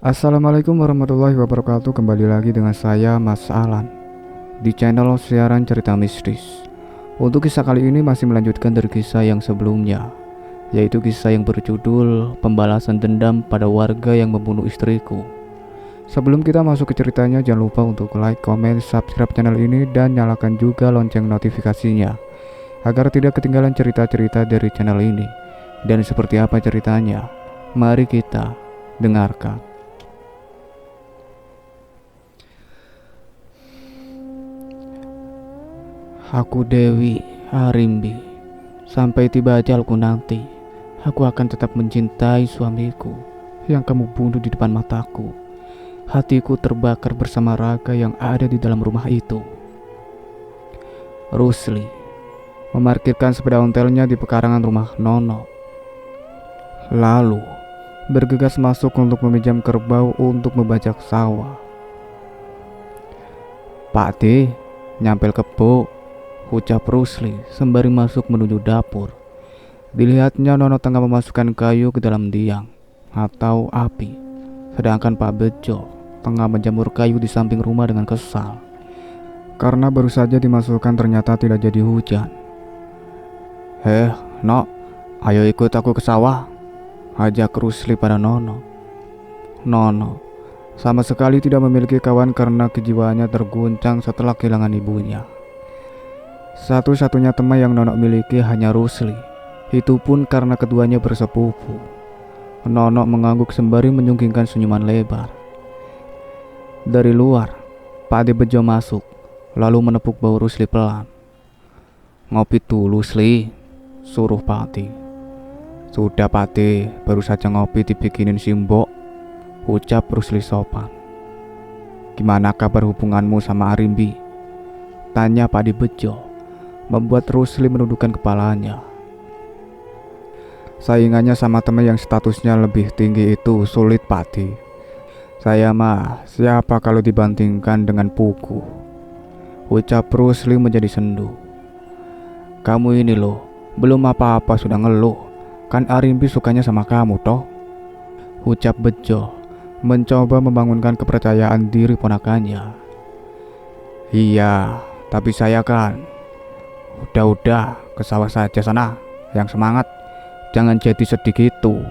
Assalamualaikum warahmatullahi wabarakatuh. Kembali lagi dengan saya Mas Alan di channel siaran cerita mistis. Untuk kisah kali ini masih melanjutkan dari kisah yang sebelumnya, yaitu kisah yang berjudul Pembalasan Dendam pada Warga yang Membunuh Istriku. Sebelum kita masuk ke ceritanya, jangan lupa untuk like, komen, subscribe channel ini dan nyalakan juga lonceng notifikasinya agar tidak ketinggalan cerita-cerita dari channel ini. Dan seperti apa ceritanya? Mari kita dengarkan. Aku Dewi Arimbi. Sampai tiba ajalku nanti, aku akan tetap mencintai suamiku yang kamu bunuh di depan mataku. Hatiku terbakar bersama raga yang ada di dalam rumah itu. Rusli memarkirkan sepeda ontelnya di pekarangan rumah Nono. Lalu bergegas masuk untuk meminjam kerbau untuk membajak sawah. Pak D, nyampel kebo, ucap Rusli sembari masuk menuju dapur. Dilihatnya Nono tengah memasukkan kayu ke dalam liang atau api, sedangkan Pak Bejo tengah menjamur kayu di samping rumah dengan kesal karena baru saja dimasukkan ternyata tidak jadi hujan. No, ayo ikut aku ke sawah, ajak Rusli pada Nono. Nono sama sekali tidak memiliki kawan karena kejiwaannya terguncang setelah kehilangan ibunya. Satu-satunya teman yang Nono miliki hanya Rusli. Itu pun karena keduanya bersepupu. Nono mengangguk sembari menyunggingkan senyuman lebar. Dari luar, Pak De Bejo masuk, lalu menepuk bau Rusli pelan. Ngopi dulu, Sli, suruh Pak De. Sudah Pak De, baru saja ngopi dibikinin Simbok, ucap Rusli sopan. Gimana kabar hubunganmu sama Arimbi? Tanya Pak De Bejo, membuat Rusli menundukkan kepalanya. Saingannya sama teman yang statusnya lebih tinggi itu sulit, Pak D. Saya mah siapa kalau dibandingkan dengan Pugu, ucap Rusli menjadi sendu. Kamu ini loh, belum apa-apa sudah ngeluh. Kan Arimbi sukanya sama kamu toh, ucap Bejo mencoba membangunkan kepercayaan diri ponakannya. Iya, tapi saya kan udah ke sawah saja sana, yang semangat, jangan jadi sedih gitu.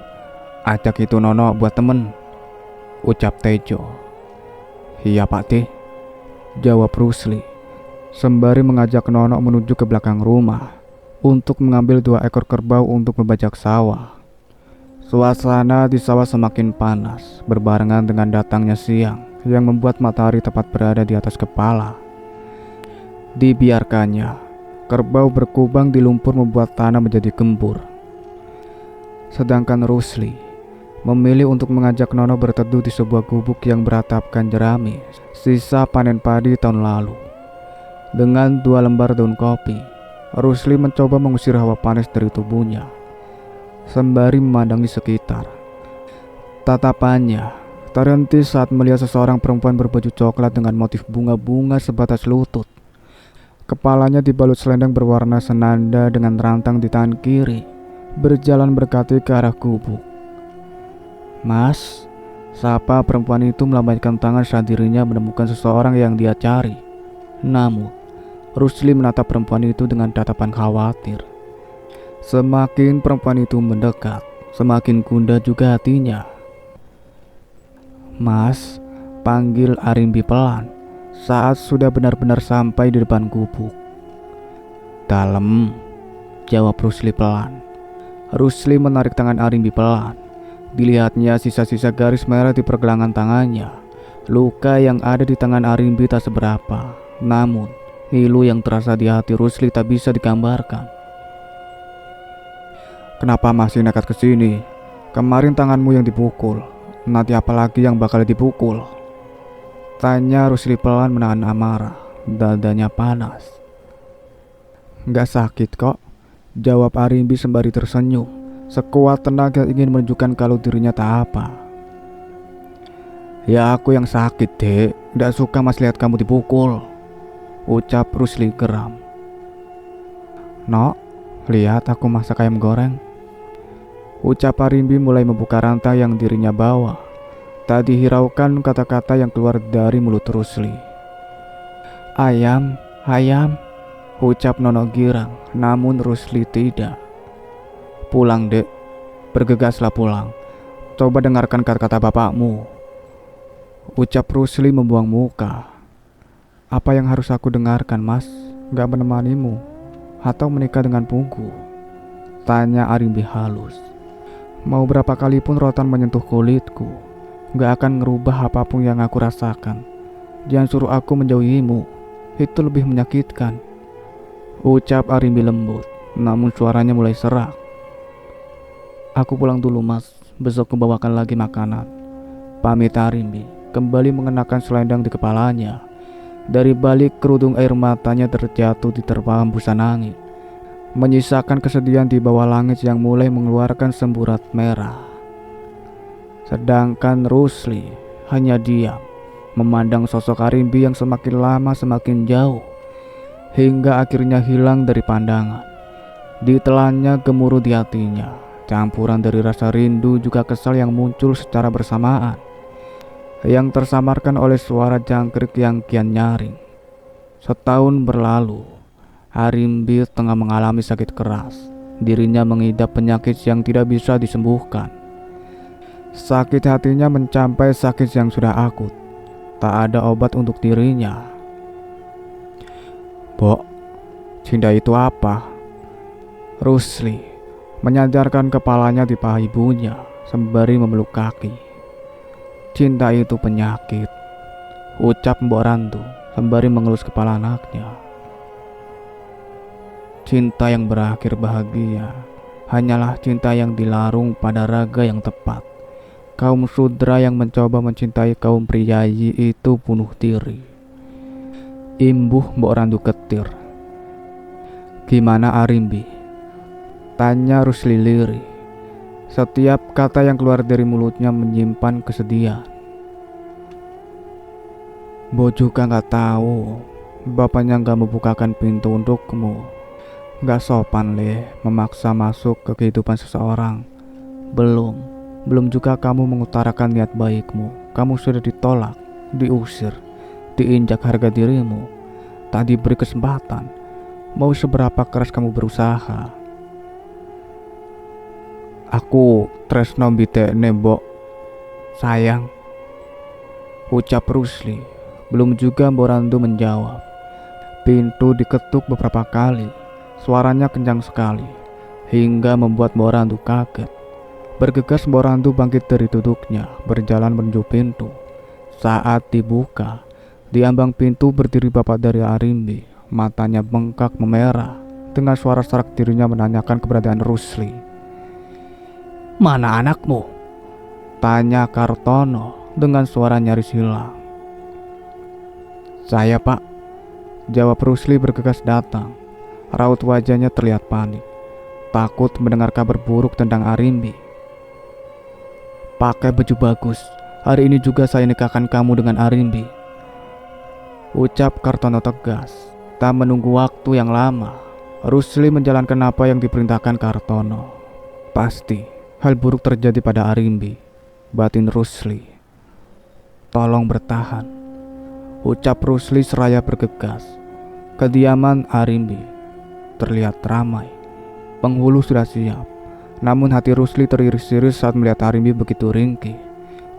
Ajak itu Nono buat temen, ucap Tejo. Iya Pak D, jawab Rusli sembari mengajak Nono menuju ke belakang rumah untuk mengambil 2 ekor kerbau untuk membajak sawah. Suasana di sawah semakin panas berbarengan dengan datangnya siang yang membuat matahari tepat berada di atas kepala. Dibiarkannya kerbau berkubang di lumpur membuat tanah menjadi gembur. Sedangkan Rusli memilih untuk mengajak Nono berteduh di sebuah gubuk yang beratapkan jerami, sisa panen padi tahun lalu. Dengan 2 lembar daun kopi, Rusli mencoba mengusir hawa panas dari tubuhnya, sembari memandangi sekitar. Tatapannya terhenti saat melihat seseorang perempuan berbaju coklat dengan motif bunga-bunga sebatas lutut. Kepalanya dibalut selendang berwarna senada dengan rantang di tangan kiri, berjalan berdekati ke arah gubuk. Mas, sapa perempuan itu melambaikan tangan saat dirinya menemukan seseorang yang dia cari. Namun, Rusli menatap perempuan itu dengan tatapan khawatir. Semakin perempuan itu mendekat, semakin gundah juga hatinya. Mas, panggil Arimbi pelan saat sudah benar-benar sampai di depan gubuk. Dalam, jawab Rusli pelan. Rusli menarik tangan Arimbi pelan. Dilihatnya sisa-sisa garis merah di pergelangan tangannya. Luka yang ada di tangan Arimbi tak seberapa, namun pilu yang terasa di hati Rusli tak bisa digambarkan. Kenapa masih nekat kesini? Kemarin tanganmu yang dipukul, nanti apalagi yang bakal dipukul? Tanya Rusli pelan menahan amarah, dadanya panas. Gak sakit kok, jawab Arimbi sembari tersenyum, sekuat tenaga ingin menunjukkan kalau dirinya tak apa. Ya aku yang sakit dek, gak suka mas lihat kamu dipukul, ucap Rusli geram. No, lihat aku masak ayam goreng, ucap Arimbi mulai membuka rantai yang dirinya bawa. Tak dihiraukan kata-kata yang keluar dari mulut Rusli. "Ayam, ayam," ucap Nono girang, namun Rusli tidak. "Pulang, Dek. Bergegaslah pulang. Coba dengarkan kata-kata bapakmu," ucap Rusli membuang muka. "Apa yang harus aku dengarkan, Mas? Gak menemanimu? Atau menikah dengan Pugu?" tanya Arimbi halus. "Mau berapa kali pun rotan menyentuh kulitku, gak akan ngerubah apapun yang aku rasakan. Jangan suruh aku menjauhimu, itu lebih menyakitkan," ucap Arimbi lembut, namun suaranya mulai serak. "Aku pulang dulu, Mas. Besok kubawakan lagi makanan," pamit Arimbi, kembali mengenakan selendang di kepalanya. Dari balik kerudung air matanya terjatuh diterpa hembusan angin, menyisakan kesedihan di bawah langit yang mulai mengeluarkan semburat merah. Sedangkan Rusli hanya diam, memandang sosok Arimbi yang semakin lama semakin jauh, hingga akhirnya hilang dari pandangan. Ditelannya gemuruh di hatinya, campuran dari rasa rindu juga kesal yang muncul secara bersamaan, yang tersamarkan oleh suara jangkrik yang kian nyaring. Setahun berlalu, Arimbi tengah mengalami sakit keras. Dirinya mengidap penyakit yang tidak bisa disembuhkan. Sakit hatinya mencapai sakit yang sudah akut. Tak ada obat untuk dirinya. "Bok, cinta itu apa?" Rusli menyandarkan kepalanya di paha ibunya sembari memeluk kaki. "Cinta itu penyakit," ucap Mbok Rantu sembari mengelus kepala anaknya. "Cinta yang berakhir bahagia hanyalah cinta yang dilarung pada raga yang tepat. Kaum sudra yang mencoba mencintai kaum priayi itu bunuh diri," imbuh Mbok Rantu ketir. "Gimana Arimbi?" tanya Rusli lirih. Setiap kata yang keluar dari mulutnya menyimpan kesedihan. "Bo juga gak tahu. Bapaknya gak membukakan pintu untukmu. Gak sopan memaksa masuk ke kehidupan seseorang. Belum juga kamu mengutarakan niat baikmu. Kamu sudah ditolak, diusir, diinjak harga dirimu, tak diberi kesempatan. Mau seberapa keras kamu berusaha?" "Aku tresno bitekne, Mbok. Sayang," ucap Rusli. Belum juga Mbok Rantu menjawab. Pintu diketuk beberapa kali. Suaranya kencang sekali, hingga membuat Mbok Rantu kaget. Bergegas Mbok Rantu bangkit dari duduknya, berjalan menuju pintu. Saat dibuka, di ambang pintu berdiri bapak dari Arimbi. Matanya bengkak memerah. Dengan suara serak dirinya menanyakan keberadaan Rusli. "Mana anakmu?" tanya Kartono dengan suara nyaris hilang. "Saya, Pak," jawab Rusli bergegas datang. Raut wajahnya terlihat panik, takut mendengar kabar buruk tentang Arimbi. "Pakai baju bagus. Hari ini juga saya nikahkan kamu dengan Arimbi," ucap Kartono tegas. Tak menunggu waktu yang lama, Rusli menjalankan apa yang diperintahkan Kartono. Pasti hal buruk terjadi pada Arimbi, batin Rusli. "Tolong bertahan," ucap Rusli seraya bergegas. Kediaman Arimbi terlihat ramai. Penghulu sudah siap. Namun hati Rusli teriris-iris saat melihat Arimbi begitu ringkih.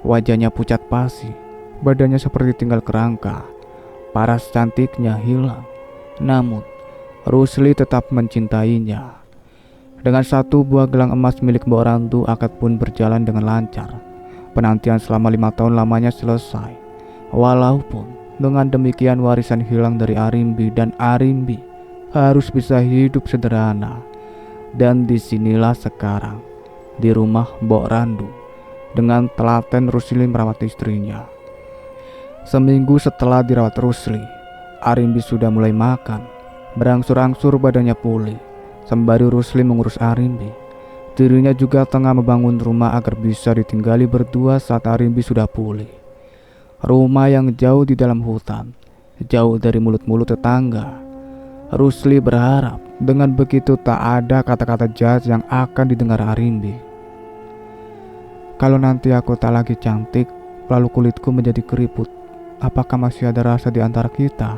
Wajahnya pucat pasi, badannya seperti tinggal kerangka. Paras cantiknya hilang. Namun Rusli tetap mencintainya. Dengan satu buah gelang emas milik Mbok Rantu, akad pun berjalan dengan lancar. Penantian selama 5 tahun lamanya selesai. Walaupun dengan demikian warisan hilang dari Arimbi, dan Arimbi harus bisa hidup sederhana. Dan disinilah sekarang, di rumah Mbok Rantu, dengan telaten Rusli merawat istrinya. Seminggu setelah dirawat Rusli, Arimbi sudah mulai makan. Berangsur-angsur badannya pulih. Sembari Rusli mengurus Arimbi, dirinya juga tengah membangun rumah agar bisa ditinggali berdua saat Arimbi sudah pulih. Rumah yang jauh di dalam hutan, jauh dari mulut-mulut tetangga. Rusli berharap dengan begitu tak ada kata-kata jahat yang akan didengar Arimbi. "Kalau nanti aku tak lagi cantik, lalu kulitku menjadi keriput. Apakah masih ada rasa di antara kita?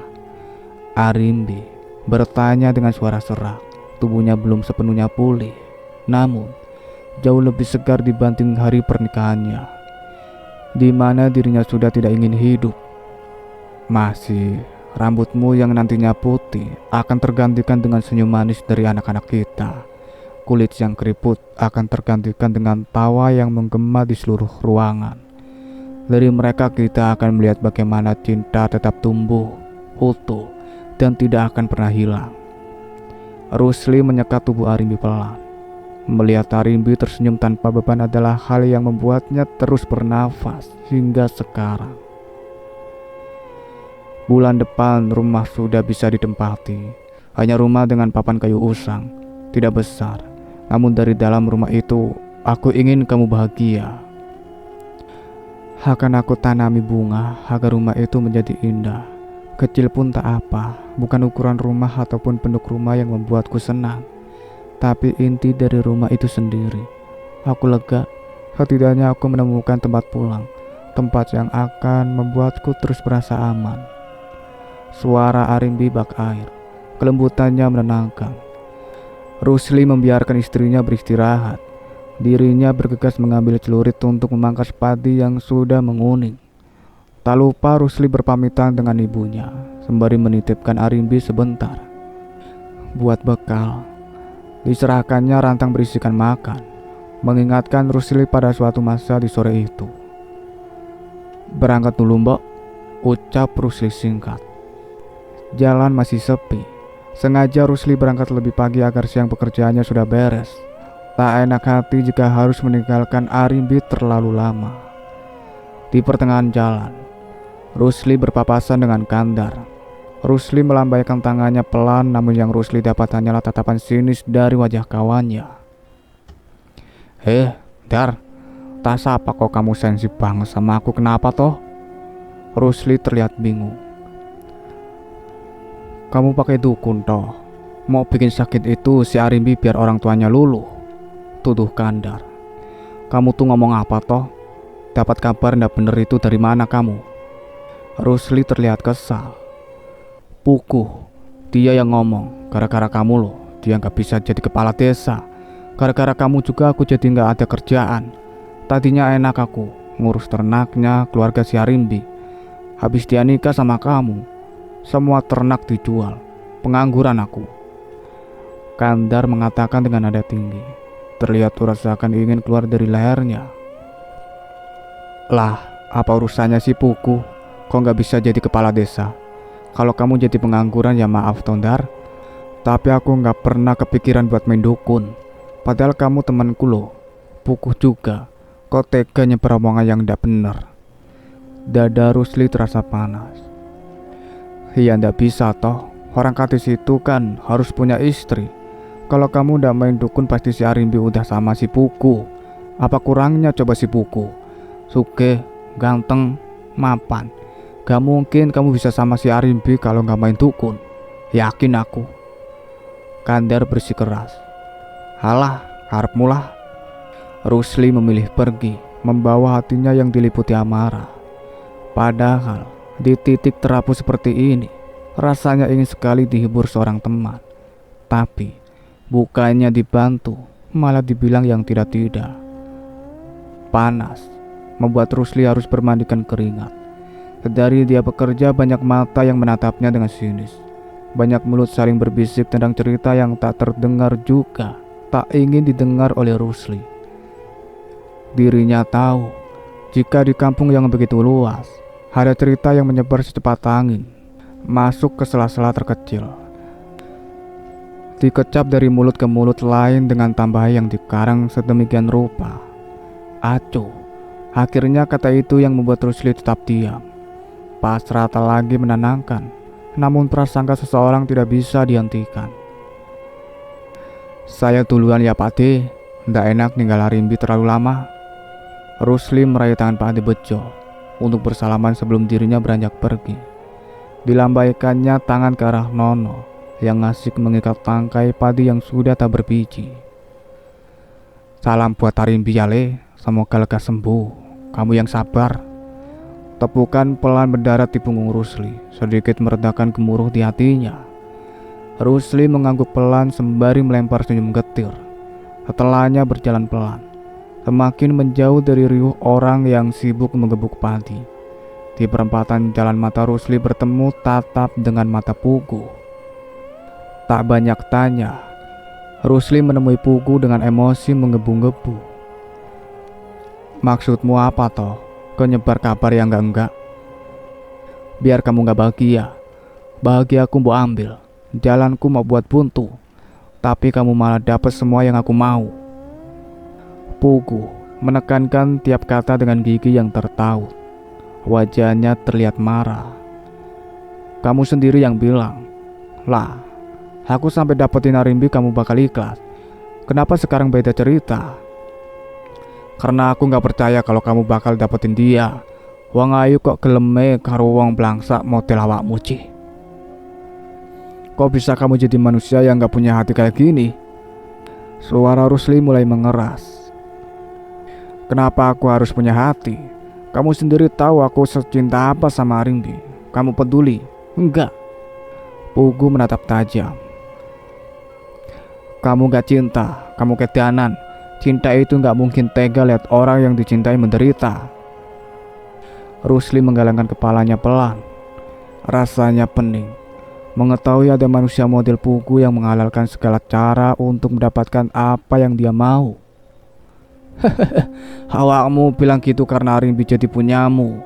Arimbi bertanya dengan suara serak. Tubuhnya belum sepenuhnya pulih, namun jauh lebih segar dibanding hari pernikahannya, di mana dirinya sudah tidak ingin hidup. Masih, rambutmu yang nantinya putih akan tergantikan dengan senyum manis dari anak-anak kita. Kulit yang keriput akan tergantikan dengan tawa yang menggema di seluruh ruangan. Dari mereka kita akan melihat bagaimana cinta tetap tumbuh, utuh, dan tidak akan pernah hilang. Rusli menyekat tubuh Arimbi pelan. Melihat Arimbi tersenyum tanpa beban adalah hal yang membuatnya terus bernafas hingga sekarang. Bulan depan rumah sudah bisa ditempati. Hanya rumah dengan papan kayu usang, tidak besar. Namun dari dalam rumah itu, aku ingin kamu bahagia. Akan aku tanami bunga agar rumah itu menjadi indah. Kecil pun tak apa, bukan ukuran rumah ataupun bentuk rumah yang membuatku senang, tapi inti dari rumah itu sendiri. Aku lega, setidaknya aku menemukan tempat pulang, tempat yang akan membuatku terus merasa aman. Suara Arimbi bak air, kelembutannya menenangkan. Rusli membiarkan istrinya beristirahat. Dirinya bergegas mengambil celurit untuk memangkas padi yang sudah menguning. Tak lupa Rusli berpamitan dengan ibunya, sembari menitipkan Arimbi sebentar. Buat bekal, diserahkannya rantang berisikan makan, mengingatkan Rusli pada suatu masa di sore itu. Berangkat dulu mbok, ucap Rusli singkat. Jalan masih sepi. Sengaja Rusli berangkat lebih pagi agar siang pekerjaannya sudah beres. Tak enak hati jika harus meninggalkan Arimbi terlalu lama. Di pertengahan jalan, Rusli berpapasan dengan Kandar. Rusli melambaikan tangannya pelan, namun yang Rusli dapat hanyalah tatapan sinis dari wajah kawannya. Dar, tak sapa kok kamu sensi banget sama aku, kenapa toh? Rusli terlihat bingung. Kamu pakai dukun toh? Mau bikin sakit itu si Arimbi biar orang tuanya luluh, tuduh Kandar. Kamu tuh ngomong apa toh? Dapat kabar ndak bener itu dari mana kamu? Rusli terlihat kesal. Puku, dia yang ngomong. Gara-gara kamu loh, dia gak bisa jadi kepala desa. Gara-gara kamu juga aku jadi gak ada kerjaan. Tadinya enak aku ngurus ternaknya keluarga si Arimbi. Habis dia nikah sama kamu, semua ternak dijual. Pengangguran aku. Kandar mengatakan dengan nada tinggi. Terlihat rasakan ingin keluar dari lehernya. Lah, apa urusannya si Puku? Kok gak bisa jadi kepala desa? Kalau kamu jadi pengangguran ya maaf Tondar, tapi aku gak pernah kepikiran buat main dukun. Padahal kamu temanku loh. Pukuh juga. Kok tega nyebar omongan yang gak bener? Dada Rusli terasa panas. Iya ndak bisa toh. Orang Kadis itu kan harus punya istri. Kalau kamu udah main dukun pasti si Arimbi udah sama si Puku. Apa kurangnya coba si Puku? Sugih, ganteng, mapan. Gak mungkin kamu bisa sama si Arimbi kalau gak main dukun. Yakin aku. Kandar bersikeras. Halah, karepmu lah. Rusli memilih pergi, membawa hatinya yang diliputi amarah. Padahal di titik terapu seperti ini, rasanya ingin sekali dihibur seorang teman. Tapi bukannya dibantu, malah dibilang yang tidak-tidak. Panas membuat Rusli harus bermandikan keringat. Dari dia bekerja, banyak mata yang menatapnya dengan sinis. Banyak mulut saling berbisik tentang cerita yang tak terdengar juga tak ingin didengar oleh Rusli. Dirinya tahu, jika di kampung yang begitu luas, ada cerita yang menyebar secepat angin, masuk ke sela-sela terkecil. Dikecap dari mulut ke mulut lain dengan tambah yang dikarang sedemikian rupa. Acuh, akhirnya kata itu yang membuat Rusli tetap diam. Pasrah tak lagi menenangkan, namun prasangka seseorang tidak bisa dihentikan. Saya duluan ya Pak D, ndak enak ninggal Arimbi terlalu lama. Rusli meraih tangan Pak D Bejo untuk bersalaman sebelum dirinya beranjak pergi. Dilambaikannya tangan ke arah Nono yang asik mengikat tangkai padi yang sudah tak berbiji. Salam buat Arimbi ya Le, semoga lekas sembuh. Kamu yang sabar. Tepukan pelan mendarat di punggung Rusli, sedikit meredakan gemuruh di hatinya. Rusli mengangguk pelan sembari melempar senyum getir. Setelahnya berjalan pelan, semakin menjauh dari riuh orang yang sibuk menggebuk padi. Di perempatan jalan mata Rusli bertemu tatap dengan mata Pugu. Tak banyak tanya, Rusli menemui Pugu dengan emosi menggebu-gebu. "Maksudmu apa toh? Kau nyebar kabar yang enggak-enggak? Biar kamu gak bahagia. Bahagiaku mau ambil, jalanku mau buat buntu. Tapi kamu malah dapat semua yang aku mau." Pugu menekankan tiap kata dengan gigi yang tertaut. Wajahnya terlihat marah. "Kamu sendiri yang bilang, lah, aku sampai dapetin Arimbi kamu bakal ikhlas. Kenapa sekarang beda cerita?" "Karena aku gak percaya kalau kamu bakal dapetin dia. Wong ayu kok geleme karo wong blangsak model awakmu cih. Kok bisa kamu jadi manusia yang gak punya hati kayak gini?" Suara Rusli mulai mengeras. "Kenapa aku harus punya hati? Kamu sendiri tahu aku secinta apa sama Arimbi. Kamu peduli? Enggak." Pugu menatap tajam. "Kamu gak cinta, kamu kedanan. Cinta itu gak mungkin tega lihat orang yang dicintai menderita." Rusli menggelengkan kepalanya pelan. Rasanya pening mengetahui ada manusia model Pugu yang menghalalkan segala cara untuk mendapatkan apa yang dia mau. "Awakmu bilang gitu karena Arimbi jadi punyamu.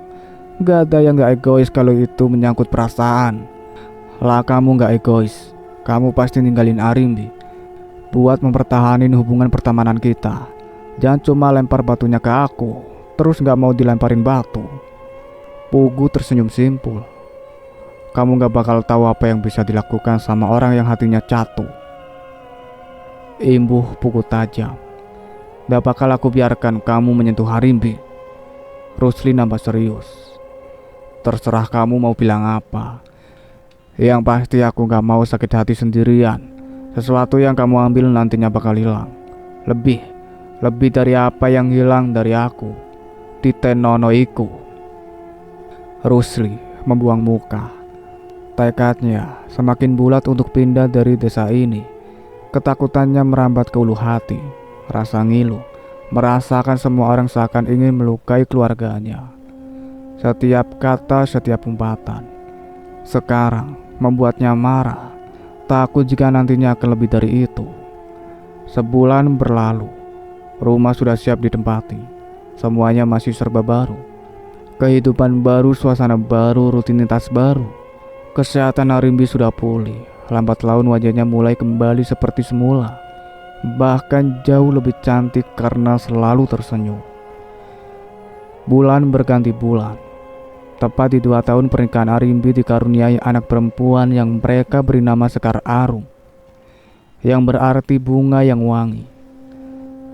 Gak ada yang gak egois kalau itu menyangkut perasaan. Lah kamu gak egois. Kamu pasti ninggalin Arimbi buat mempertahankan hubungan pertemanan kita. Jangan cuma lempar batunya ke aku, terus gak mau dilemparin batu." Pugu tersenyum simpul. "Kamu gak bakal tahu apa yang bisa dilakukan sama orang yang hatinya catu." Imbuh Pugu tajam. "Gak bakal aku biarkan kamu menyentuh Arimbi." Rusli nambah serius. "Terserah kamu mau bilang apa. Yang pasti aku gak mau sakit hati sendirian. Sesuatu yang kamu ambil nantinya bakal hilang. Lebih dari apa yang hilang dari aku. Titenono iku." Rusli membuang muka. Tekadnya semakin bulat untuk pindah dari desa ini. Ketakutannya merambat ke ulu hati. Rasa ngilu merasakan semua orang seakan ingin melukai keluarganya. Setiap kata, setiap umpatan sekarang membuatnya marah. Takut jika nantinya akan lebih dari itu. Sebulan berlalu. Rumah sudah siap ditempati. Semuanya masih serba baru. Kehidupan baru, suasana baru, rutinitas baru. Kesehatan Arimbi sudah pulih. Lambat laun wajahnya mulai kembali seperti semula. Bahkan jauh lebih cantik karena selalu tersenyum. Bulan berganti bulan. Tepat di 2 tahun pernikahan Arimbi dikaruniai anak perempuan yang mereka beri nama Sekar Arum, yang berarti bunga yang wangi.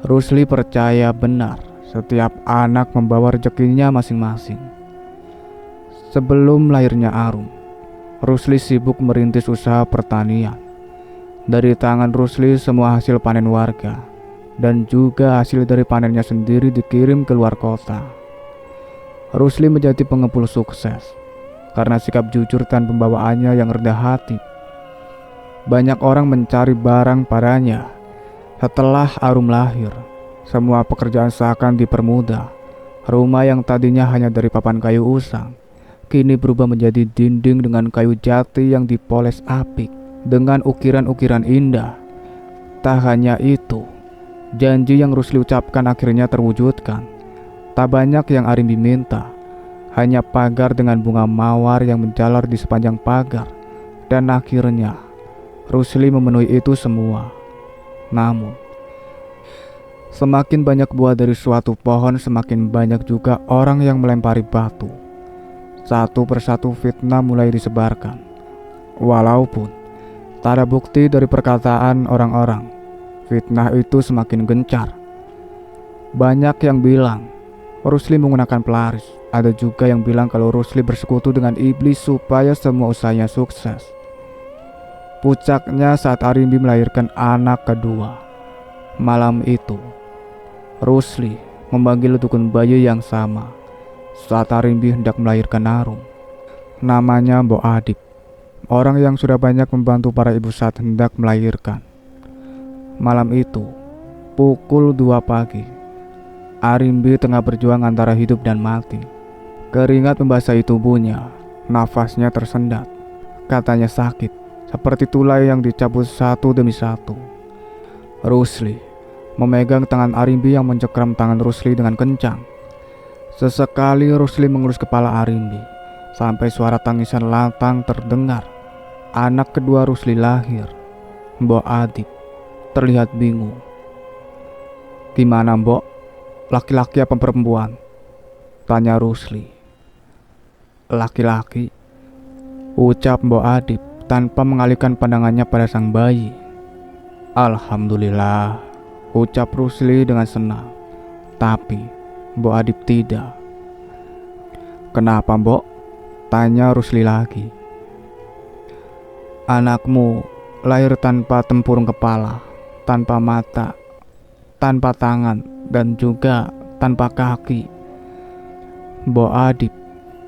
Rusli percaya benar setiap anak membawa rezekinya masing-masing. Sebelum lahirnya Arum, Rusli sibuk merintis usaha pertanian. Dari tangan Rusli semua hasil panen warga dan juga hasil dari panennya sendiri dikirim ke luar kota. Rusli menjadi pengepul sukses karena sikap jujur dan pembawaannya yang rendah hati. Banyak orang mencari barang padanya. Setelah Arum lahir, semua pekerjaan seakan dipermudah. Rumah yang tadinya hanya dari papan kayu usang kini berubah menjadi dinding dengan kayu jati yang dipoles apik dengan ukiran-ukiran indah. Tak hanya itu, janji yang Rusli ucapkan akhirnya terwujudkan. Tak banyak yang Arimbi minta, hanya pagar dengan bunga mawar yang menjalar di sepanjang pagar. Dan akhirnya Rusli memenuhi itu semua. Namun semakin banyak buah dari suatu pohon, semakin banyak juga orang yang melempari batu. Satu persatu fitnah mulai disebarkan. Walaupun tak ada bukti dari perkataan orang-orang, fitnah itu semakin gencar. Banyak yang bilang Rusli menggunakan pelaris. Ada juga yang bilang kalau Rusli bersekutu dengan iblis supaya semua usahanya sukses. Puncaknya saat Arimbi melahirkan anak kedua. Malam itu Rusli memanggil dukun bayi yang sama. saat Arimbi hendak melahirkan Arum. Namanya Mbok Adip, orang yang sudah banyak membantu para ibu saat hendak melahirkan. Malam itu, pukul 2 pagi, Arimbi tengah berjuang antara hidup dan mati. Keringat membasahi tubuhnya, nafasnya tersendat. Katanya sakit, seperti tulai yang dicabut satu demi satu. Rusli memegang tangan Arimbi yang mencengkram tangan Rusli dengan kencang. Sesekali Rusli mengelus kepala Arimbi, sampai suara tangisan lantang terdengar. Anak kedua Rusli lahir, Mbok Adip, terlihat bingung. "Gimana, Mbok? Laki-laki apa perempuan?" tanya Rusli. "Laki-laki," ucap Mbok Adip tanpa mengalihkan pandangannya pada sang bayi. "Alhamdulillah," ucap Rusli dengan senang. Tapi Mbok Adip tidak. "Kenapa, Mbok?" tanya Rusli lagi. "Anakmu lahir tanpa tempurung kepala, tanpa mata, tanpa tangan, dan juga tanpa kaki." Mbok Adip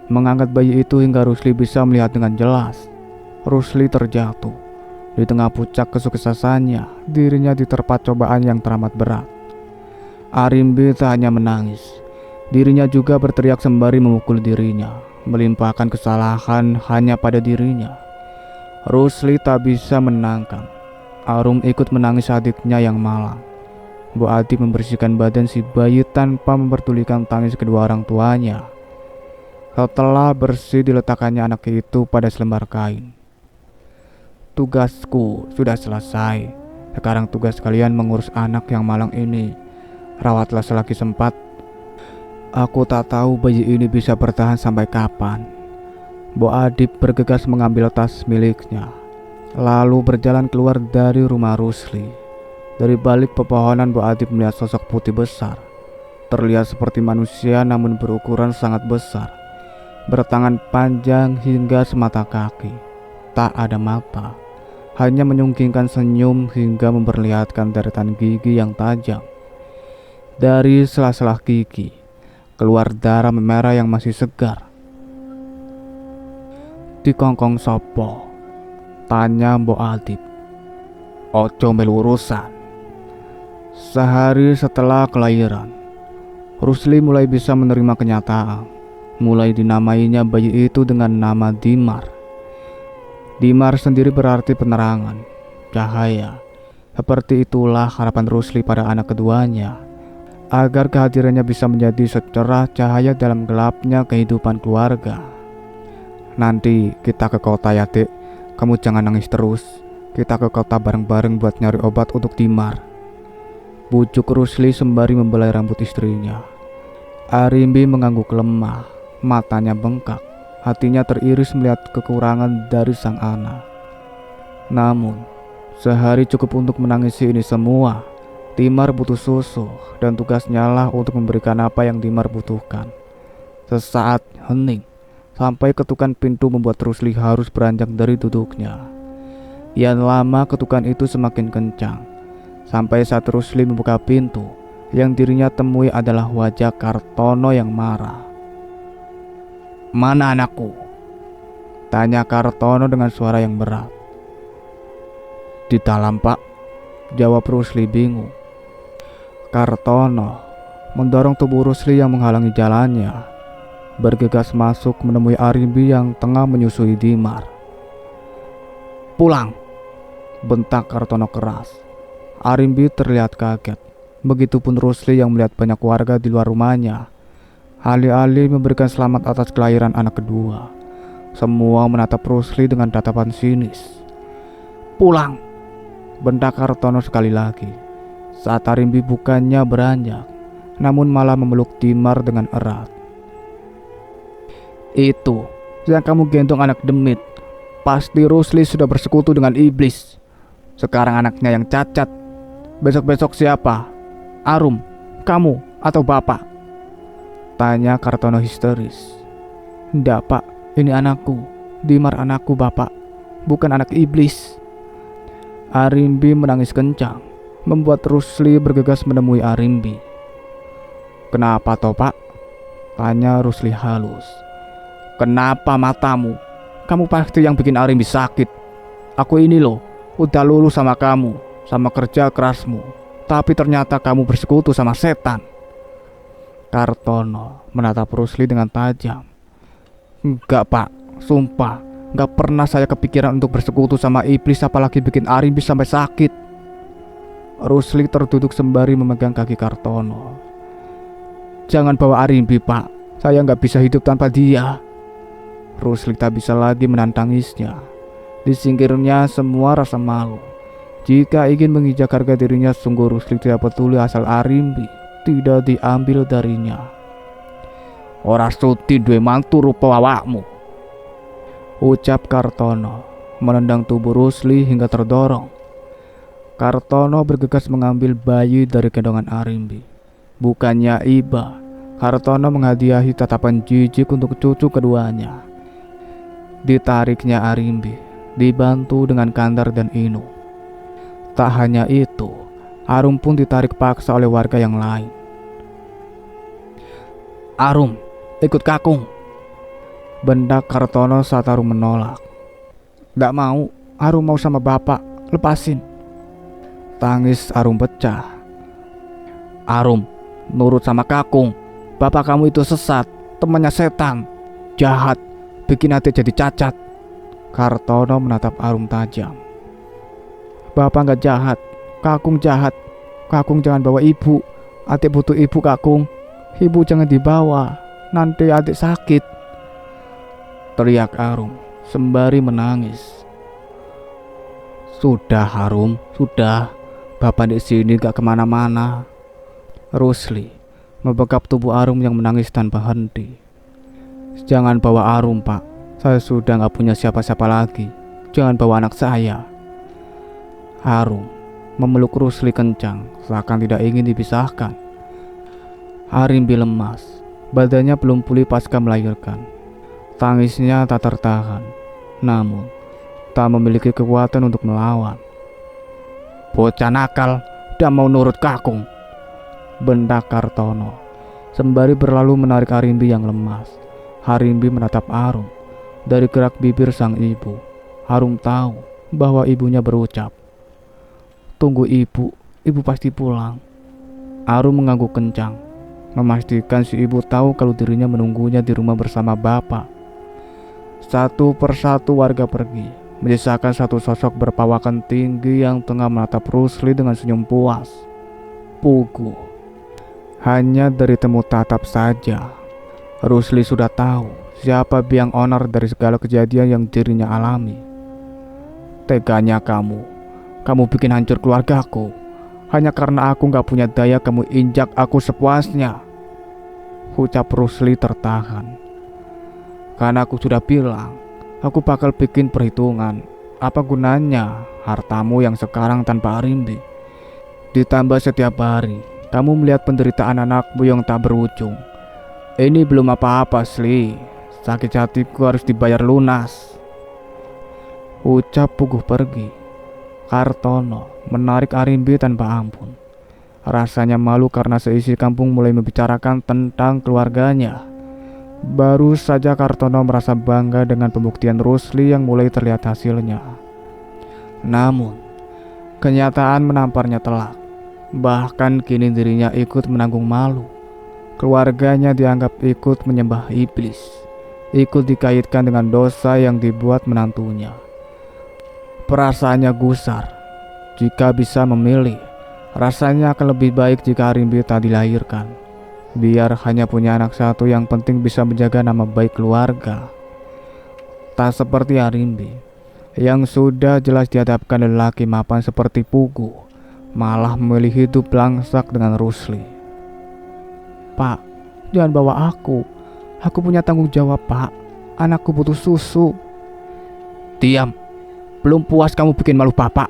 mengangkat bayi itu hingga Rusli bisa melihat dengan jelas. Rusli terjatuh. Di tengah puncak kesuksesannya, dirinya diterpa cobaan yang teramat berat. Arimbi tak hanya menangis, dirinya juga berteriak sembari memukul dirinya, melimpahkan kesalahan hanya pada dirinya. Rusli tak bisa menangkan. Arum ikut menangis adiknya yang malang. Mbok Adip membersihkan badan si bayi tanpa memperdulikan tangis kedua orang tuanya. Setelah bersih, diletakkannya anak itu pada selembar kain. "Tugasku sudah selesai. Sekarang tugas kalian mengurus anak yang malang ini. Rawatlah selagi sempat. Aku tak tahu bayi ini bisa bertahan sampai kapan." Mbok Adip bergegas mengambil tas miliknya, lalu berjalan keluar dari rumah Rusli. Dari balik pepohonan, Mbok Adip melihat sosok putih besar. Terlihat seperti manusia namun berukuran sangat besar, bertangan panjang hingga semata kaki. Tak ada mata, hanya menyungkingkan senyum hingga memperlihatkan deretan gigi yang tajam. Dari sela-sela gigi keluar darah merah yang masih segar. "Dikongkong sopo?" tanya Mbok Adip. "Ojo melu urusan." Sehari setelah kelahiran, Rusli mulai bisa menerima kenyataan. Mulai dinamainya bayi itu dengan nama Dimar. Dimar sendiri berarti penerangan, cahaya. Seperti itulah harapan Rusli pada anak keduanya, agar kehadirannya bisa menjadi secerah cahaya dalam gelapnya kehidupan keluarga. "Nanti kita ke kota ya, Dek. Kamu jangan nangis terus. Kita ke kota bareng-bareng buat nyari obat untuk Dimar," bujuk Rusli sembari membelai rambut istrinya. Arimbi mengangguk lemah, matanya bengkak, hatinya teriris melihat kekurangan dari sang anak. Namun, sehari cukup untuk menangisi ini semua. Dimar butuh susu, dan tugasnya lah untuk memberikan apa yang Dimar butuhkan. Sesaat hening, sampai ketukan pintu membuat Rusli harus beranjak dari duduknya. Kian lama ketukan itu semakin kencang, sampai saat Rusli membuka pintu, yang dirinya temui adalah wajah Kartono yang marah. "Mana anakku?" tanya Kartono dengan suara yang berat. "Di dalam, Pak," jawab Rusli bingung. Kartono mendorong tubuh Rusli yang menghalangi jalannya, bergegas masuk menemui Arimbi yang tengah menyusui Dimar. "Pulang," bentak Kartono keras. Arimbi terlihat kaget. Begitupun Rusli yang melihat banyak warga di luar rumahnya. Alih-alih memberikan selamat atas kelahiran anak kedua, semua menatap Rusli dengan tatapan sinis. "Pulang," bentak Kartono sekali lagi. Saat Arimbi bukannya beranjak, namun malah memeluk Dimar dengan erat. "Itu yang kamu gendong anak demit. Pasti Rusli sudah bersekutu dengan iblis. Sekarang anaknya yang cacat. Besok-besok siapa? Arum, kamu, atau bapak?" tanya Kartono histeris. "Ndak, Pak, ini anakku. Dimar anakku, Bapak, bukan anak iblis." Arimbi menangis kencang, membuat Rusli bergegas menemui Arimbi. "Kenapa toh, Pak?" Tanya Rusli halus. Kenapa matamu? Kamu pasti yang bikin Arimbi sakit. Aku ini loh, udah lulus sama kamu, sama kerja kerasmu. Tapi ternyata kamu bersekutu sama setan. Kartono menatap Rusli dengan tajam. Enggak pak, sumpah. Enggak pernah saya kepikiran untuk bersekutu sama iblis, apalagi bikin Arimbi sampai sakit. Rusli terduduk sembari memegang kaki Kartono. Jangan bawa Arimbi pak, saya nggak bisa hidup tanpa dia. Rusli tak bisa lagi menantangisnya. Disingkirnya semua rasa malu. Jika ingin menginjak harga dirinya, sungguh Rusli tidak peduli asal Arimbi tidak diambil darinya. Ora sudi duwe mantu rupa awakmu, ucap Kartono menendang tubuh Rusli hingga terdorong. Kartono bergegas mengambil bayi dari gendongan Arimbi. Bukannya iba, Kartono menghadiahi tatapan jijik untuk cucu keduanya. Ditariknya Arimbi, dibantu dengan Kandar dan Inu. Tak hanya itu, Arum pun ditarik paksa oleh warga yang lain. Arum, ikut kakung, bendak Kartono saat Arum menolak. Gak mau, Arum mau sama bapak, lepasin. Tangis Arum pecah. Arum, nurut sama kakung. Bapak kamu itu sesat, temannya setan, jahat, bikin hati jadi cacat. Kartono menatap Arum tajam. Bapak gak jahat, kakung jahat. Kakung jangan bawa ibu, adik butuh ibu kakung. Ibu jangan dibawa, nanti adik sakit, teriak Arum sembari menangis. Sudah Arum, sudah. Bapak di sini gak kemana-mana. Rusli membekap tubuh Arum yang menangis tanpa henti. Jangan bawa Arum pak, saya sudah gak punya siapa-siapa lagi. Jangan bawa anak saya. Arum memeluk Rusli kencang, seakan tidak ingin dipisahkan. Arimbi lemas, badannya belum pulih pasca melahirkan. Tangisnya tak tertahan, namun tak memiliki kekuatan untuk melawan. Bocah nakal, tidak mau nurut kakung, bendak Kartono sembari berlalu menarik Arimbi yang lemas. Arimbi menatap Arum. Dari gerak bibir sang ibu, Arum tahu bahwa ibunya berucap, tunggu ibu, ibu pasti pulang. Arum mengangguk kencang, memastikan si ibu tahu kalau dirinya menunggunya di rumah bersama bapak. Satu persatu warga pergi, menyisakan satu sosok berpawakan tinggi yang tengah menatap Rusli dengan senyum puas. Pugu. Hanya dari temu tatap saja, Rusli sudah tahu siapa biang onar dari segala kejadian yang dirinya alami. Teganya kamu bikin hancur keluargaku. Hanya karena aku gak punya daya, kamu injak aku sepuasnya, ucap Rusli tertahan. Karena aku sudah bilang, aku bakal bikin perhitungan. Apa gunanya hartamu yang sekarang tanpa Arimbi? Ditambah setiap hari kamu melihat penderitaan anakmu yang tak berujung. Ini belum apa-apa, Sli. Sakit hatiku harus dibayar lunas, ucap Puguh pergi. Kartono menarik Arimbi tanpa ampun. Rasanya malu karena seisi kampung mulai membicarakan tentang keluarganya. Baru saja Kartono merasa bangga dengan pembuktian Rusli yang mulai terlihat hasilnya. Namun, kenyataan menamparnya telak. Bahkan kini dirinya ikut menanggung malu. Keluarganya dianggap ikut menyembah iblis, ikut dikaitkan dengan dosa yang dibuat menantunya. Perasaannya gusar. Jika bisa memilih, rasanya akan lebih baik jika Arimbi tak dilahirkan. Biar hanya punya anak satu yang penting bisa menjaga nama baik keluarga. Tak seperti Arimbi yang sudah jelas dihadapkan lelaki mapan seperti Pugu, malah memilih hidup langsak dengan Rusli. Pak, jangan bawa aku. Aku punya tanggung jawab pak. Anakku butuh susu. Diam. Belum puas kamu bikin malu bapak?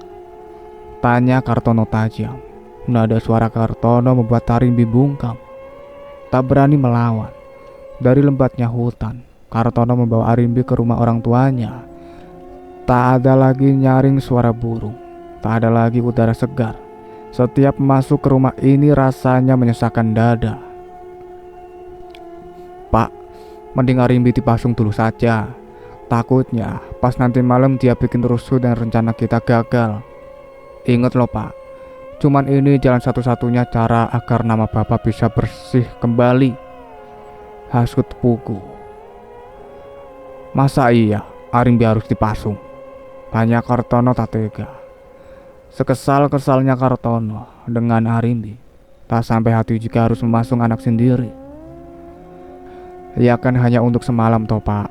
Tanya Kartono tajam. Nada suara Kartono membuat Arimbi bungkam. Tak berani melawan. Dari lembatnya hutan, Kartono membawa Arimbi ke rumah orang tuanya. Tak ada lagi nyaring suara burung, tak ada lagi udara segar. Setiap masuk ke rumah ini rasanya menyesakkan dada. Mending Arimbi dipasung dulu saja. Takutnya pas nanti malam dia bikin rusuh dan rencana kita gagal. Ingat loh Pak, cuman ini jalan satu-satunya cara agar nama Bapak bisa bersih kembali. Hasut Pugu. Masa iya Arimbi harus dipasung? Tanya Kartono tak tega. Sekesal-kesalnya Kartono dengan Arimbi, tak sampai hati jika harus memasung anak sendiri. Ya kan hanya untuk semalam toh Pak.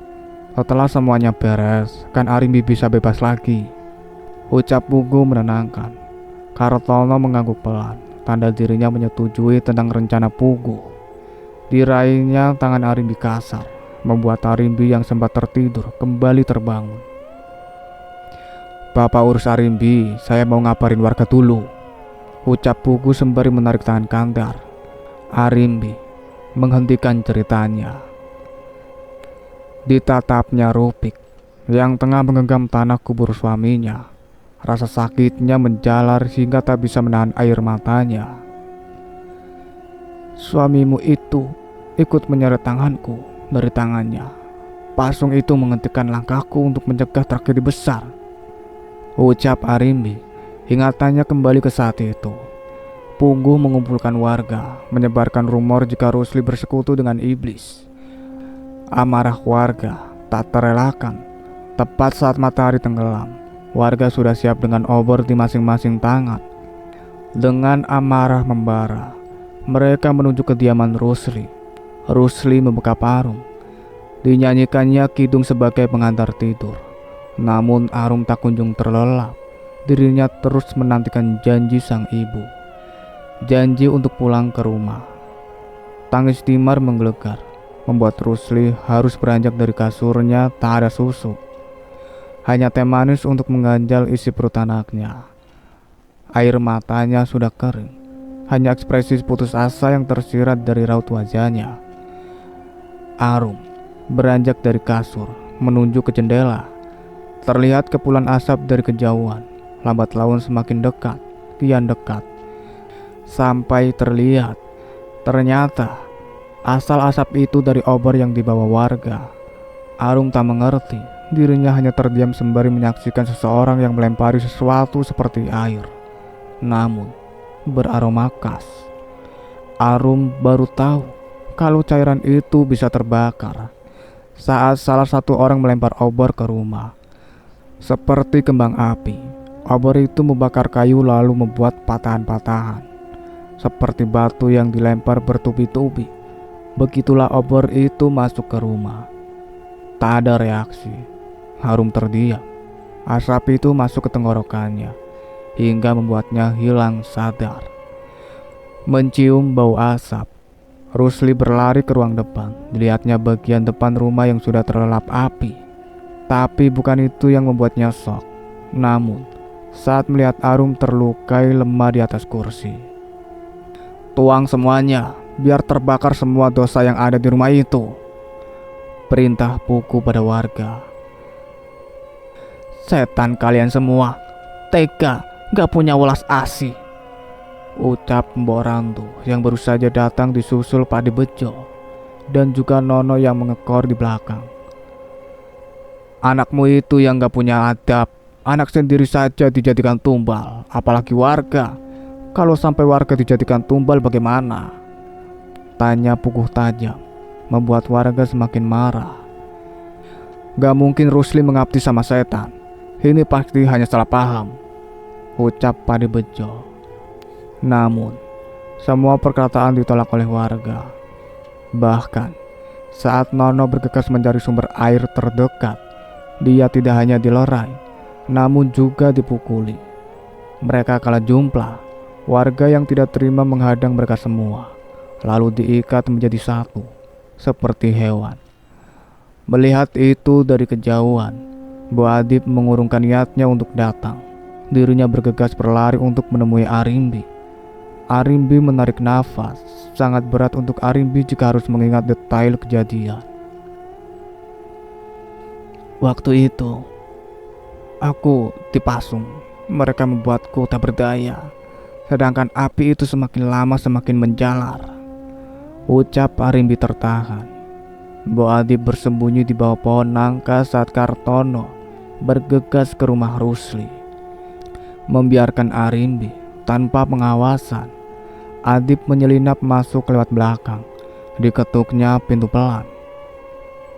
Setelah semuanya beres, kan Arimbi bisa bebas lagi. Ucap Pugu menenangkan. Kartono mengangguk pelan, tanda dirinya menyetujui tentang rencana Pugu. Diraihnya tangan Arimbi kasar, membuat Arimbi yang sempat tertidur kembali terbangun. Bapak urus Arimbi, saya mau ngabarin warga dulu. Ucap Pugu sembari menarik tangan Kandar. Arimbi menghentikan ceritanya. Ditatapnya Rupik yang tengah menggenggam tanah kubur suaminya. Rasa sakitnya menjalar hingga tak bisa menahan air matanya. Suamimu itu ikut menyeret tanganku dari tangannya. Pasung itu menghentikan langkahku untuk mencegah tragedi besar. Ucap Arimbi. Ingatannya kembali ke saat itu. Pugu mengumpulkan warga, menyebarkan rumor jika Rusli bersekutu dengan iblis. Amarah warga tak terelakkan. Tepat saat matahari tenggelam, warga sudah siap dengan obor di masing-masing tangan. Dengan amarah membara, mereka menuju kediaman Rusli. Rusli membuka parung. Dinyanyikannya kidung sebagai pengantar tidur. Namun Arum tak kunjung terlelap. Dirinya terus menantikan janji sang ibu. Janji untuk pulang ke rumah. Tangis Timar menggelegar, membuat Rusli harus beranjak dari kasurnya tak ada susu. Hanya teh manis untuk mengganjal isi perut anaknya. Air matanya sudah kering. Hanya ekspresi putus asa yang tersirat dari raut wajahnya. Arum beranjak dari kasur menuju ke jendela. Terlihat kepulan asap dari kejauhan. Lambat laun semakin dekat, kian dekat. Sampai terlihat, ternyata asal asap itu dari obor yang dibawa warga. Arum tak mengerti, dirinya hanya terdiam sembari menyaksikan seseorang yang melempari sesuatu seperti air. Namun, beraroma khas. Arum baru tahu kalau cairan itu bisa terbakar saat salah satu orang melempar obor ke rumah. Seperti kembang api, obor itu membakar kayu lalu membuat patahan-patahan. Seperti batu yang dilempar bertubi-tubi. Begitulah obor itu masuk ke rumah. Tak ada reaksi. Arum terdiam. Asap itu masuk ke tenggorokannya hingga membuatnya hilang sadar. Mencium bau asap, Rusli berlari ke ruang depan. Dilihatnya bagian depan rumah yang sudah terlelap api. Tapi bukan itu yang membuatnya shock. Namun, saat melihat Arum terlukai lemah di atas kursi. Tuang semuanya, biar terbakar semua dosa yang ada di rumah itu. Perintah Pugu pada warga. Setan kalian semua, tega, gak punya welas asih. Ucap Mbok Rantu yang baru saja datang disusul Pak Bejo dan juga Nono yang mengekor di belakang. Anakmu itu yang gak punya adab. Anak sendiri saja dijadikan tumbal, apalagi warga. Kalau sampai warga dijadikan tumbal bagaimana? Tanya Pugu tajam, membuat warga semakin marah. Gak mungkin Rusli mengabdi sama setan. Ini pasti hanya salah paham. Ucap Pak Bejo. Namun, semua perkataan ditolak oleh warga. Bahkan, saat Nono bergegas mencari sumber air terdekat, dia tidak hanya dilerai, namun juga dipukuli. Mereka kalah jumlah. Warga yang tidak terima menghadang mereka semua, lalu diikat menjadi satu, seperti hewan. Melihat itu dari kejauhan, Bu Adib mengurungkan niatnya untuk datang. Dirinya bergegas berlari untuk menemui Arimbi. Arimbi menarik nafas, sangat berat untuk Arimbi jika harus mengingat detail kejadian. Waktu itu, aku dipasung. Mereka membuatku tak berdaya. Sedangkan api itu semakin lama semakin menjalar. Ucap Arimbi tertahan. Mbok Adip bersembunyi di bawah pohon nangka saat Kartono bergegas ke rumah Rusli. Membiarkan Arimbi tanpa pengawasan, Adip menyelinap masuk lewat belakang. Diketuknya pintu pelan.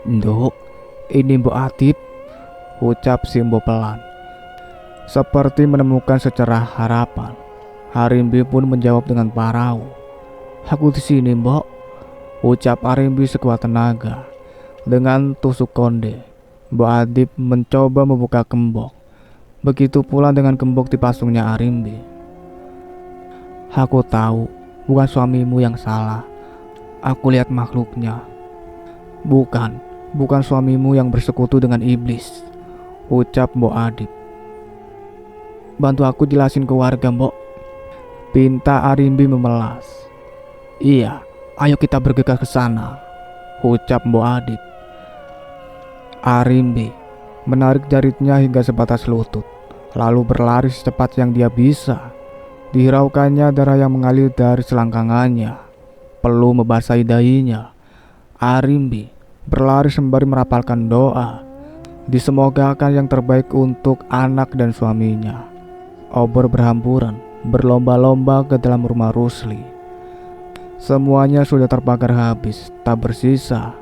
"Nduk, ini Mbok Adip," ucap si Mbok pelan. Seperti menemukan secerah harapan, Arimbi pun menjawab dengan parau. "Aku di sini, Mbok," ucap Arimbi sekuat tenaga. Dengan tusuk konde, Mbok Adip mencoba membuka gembok. Begitu pula dengan gembok dipasungnya Arimbi. "Aku tahu, bukan suamimu yang salah. Aku lihat makhluknya." Bukan suamimu yang bersekutu dengan iblis," ucap Mbok Adip. "Bantu aku jelasin ke warga, Mbok," pinta Arimbi memelas. "Iya, ayo kita bergegas ke sana," ucap Mbok Adip. Arimbi menarik jaritnya hingga sebatas lutut, lalu berlari secepat yang dia bisa. Dihiraukannya darah yang mengalir dari selangkangannya. Perlu membasahi dahinya. Arimbi berlari sembari merapalkan doa, disemogakan yang terbaik untuk anak dan suaminya. Obor berhamburan berlomba-lomba ke dalam rumah Rusli. Semuanya sudah terbakar habis, tak bersisa.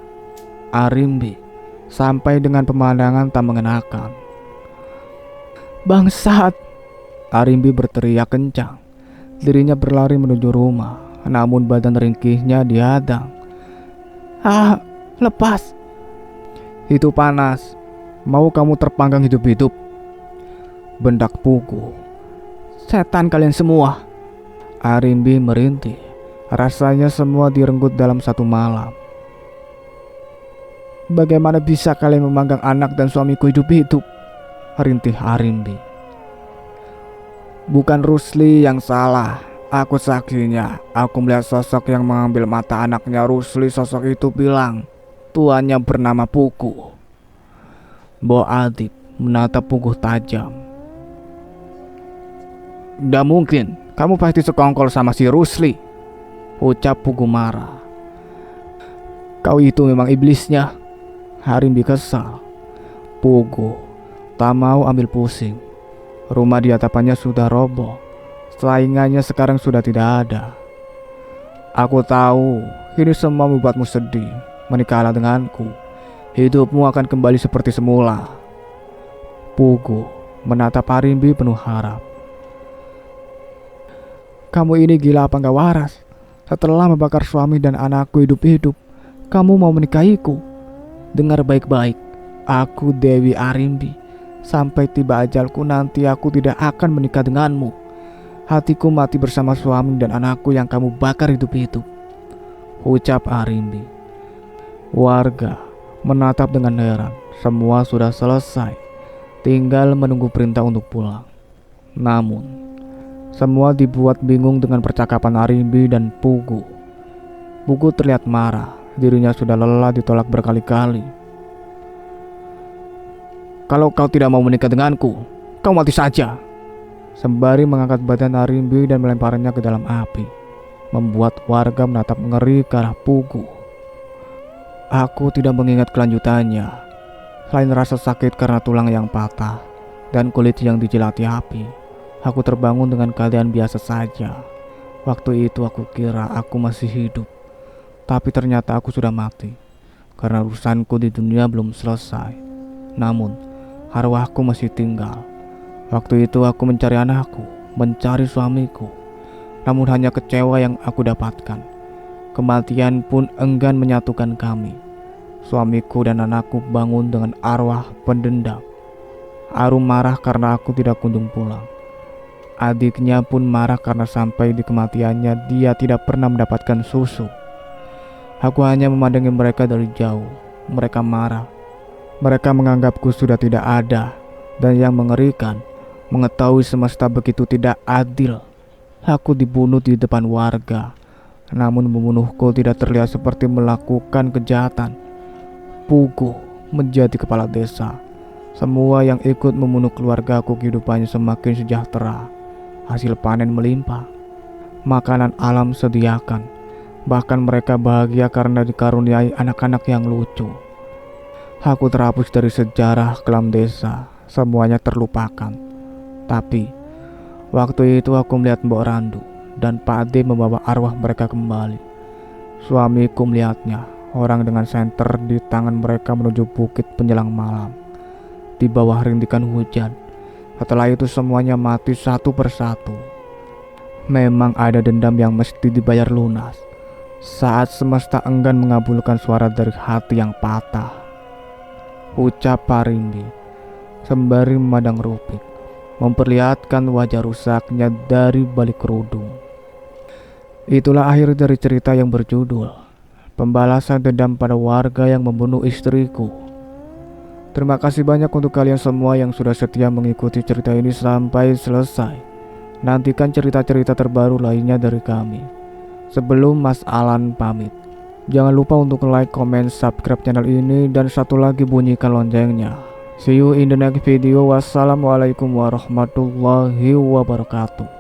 Arimbi sampai dengan pemandangan tak mengenakan. "Bangsat!" Arimbi berteriak kencang. Dirinya berlari menuju rumah, namun badan ringkihnya dihadang. "Ah, lepas!" "Itu panas. Mau kamu terpanggang hidup-hidup?" bendak Pugu. "Setan kalian semua!" Arimbi merintih. Rasanya semua direnggut dalam satu malam. "Bagaimana bisa kalian memanggang anak dan suamiku hidup-hidup?" rintih Arimbi. "Bukan Rusli yang salah. Aku saksinya. Aku melihat sosok yang mengambil mata anaknya Rusli. Sosok itu bilang tuannya bernama Pugu." Mbok Adip menatap Pugu tajam. "Gak mungkin, kamu pasti sekongkol sama si Rusli," ucap Pugu marah. "Kau itu memang iblisnya," Arimbi kesal. Pugu tak mau ambil pusing. Rumah di hadapannya sudah roboh. Saingannya sekarang sudah tidak ada. "Aku tahu ini semua membuatmu sedih. Menikahlah denganku. Hidupmu akan kembali seperti semula." Pugu menatap Arimbi penuh harap. "Kamu ini gila apa gak waras? Setelah membakar suami dan anakku hidup-hidup, kamu mau menikahiku? Dengar baik-baik. Aku Dewi Arimbi. Sampai tiba ajalku nanti aku tidak akan menikah denganmu. Hatiku mati bersama suami dan anakku yang kamu bakar hidup-hidup," ucap Arimbi. Warga menatap dengan heran. Semua sudah selesai, tinggal menunggu perintah untuk pulang. Namun semua dibuat bingung dengan percakapan Arimbi dan Pugu. Pugu terlihat marah. Dirinya sudah lelah ditolak berkali-kali. "Kalau kau tidak mau menikah denganku, kau mati saja," sembari mengangkat badan Arimbi dan melemparnya ke dalam api, membuat warga menatap ngeri ke arah Pugu. Aku tidak mengingat kelanjutannya, selain rasa sakit karena tulang yang patah dan kulit yang dijilati api. Aku terbangun dengan keadaan biasa saja. Waktu itu aku kira aku masih hidup, tapi ternyata aku sudah mati karena urusanku di dunia belum selesai. Namun arwahku masih tinggal. Waktu itu aku mencari anakku, mencari suamiku, namun hanya kecewa yang aku dapatkan. Kematian pun enggan menyatukan kami. Suamiku dan anakku bangun dengan arwah pendendam. Arum marah karena aku tidak kunjung pulang. Adiknya pun marah karena sampai di kematiannya dia tidak pernah mendapatkan susu. Aku hanya memandangi mereka dari jauh. Mereka marah. Mereka menganggapku sudah tidak ada. Dan yang mengerikan, mengetahui semesta begitu tidak adil. Aku dibunuh di depan warga. Namun membunuhku tidak terlihat seperti melakukan kejahatan. Pugu menjadi kepala desa. Semua yang ikut membunuh keluargaku kehidupannya semakin sejahtera. Hasil panen melimpah. Makanan alam sediakan. Bahkan mereka bahagia karena dikaruniai anak-anak yang lucu. Aku terhapus dari sejarah kelam desa, semuanya terlupakan. Tapi waktu itu aku melihat Mbok Randu dan Pak Ade membawa arwah mereka kembali. Suamiku melihatnya, orang dengan senter di tangan mereka menuju bukit menjelang malam, di bawah rintikan hujan. Setelah itu semuanya mati satu persatu. Memang ada dendam yang mesti dibayar lunas. Saat semesta enggan mengabulkan suara dari hati yang patah, ucap Parimbi sembari memandang Rupik, memperlihatkan wajah rusaknya dari balik kerudung. Itulah akhir dari cerita yang berjudul Pembalasan Dendam pada Warga yang Membunuh Istriku. Terima kasih banyak untuk kalian semua yang sudah setia mengikuti cerita ini sampai selesai. Nantikan cerita-cerita terbaru lainnya dari kami. Sebelum Mas Alan pamit, jangan lupa untuk like, comment, subscribe channel ini, dan satu lagi bunyikan loncengnya. See you in the next video. Wassalamualaikum warahmatullahi wabarakatuh.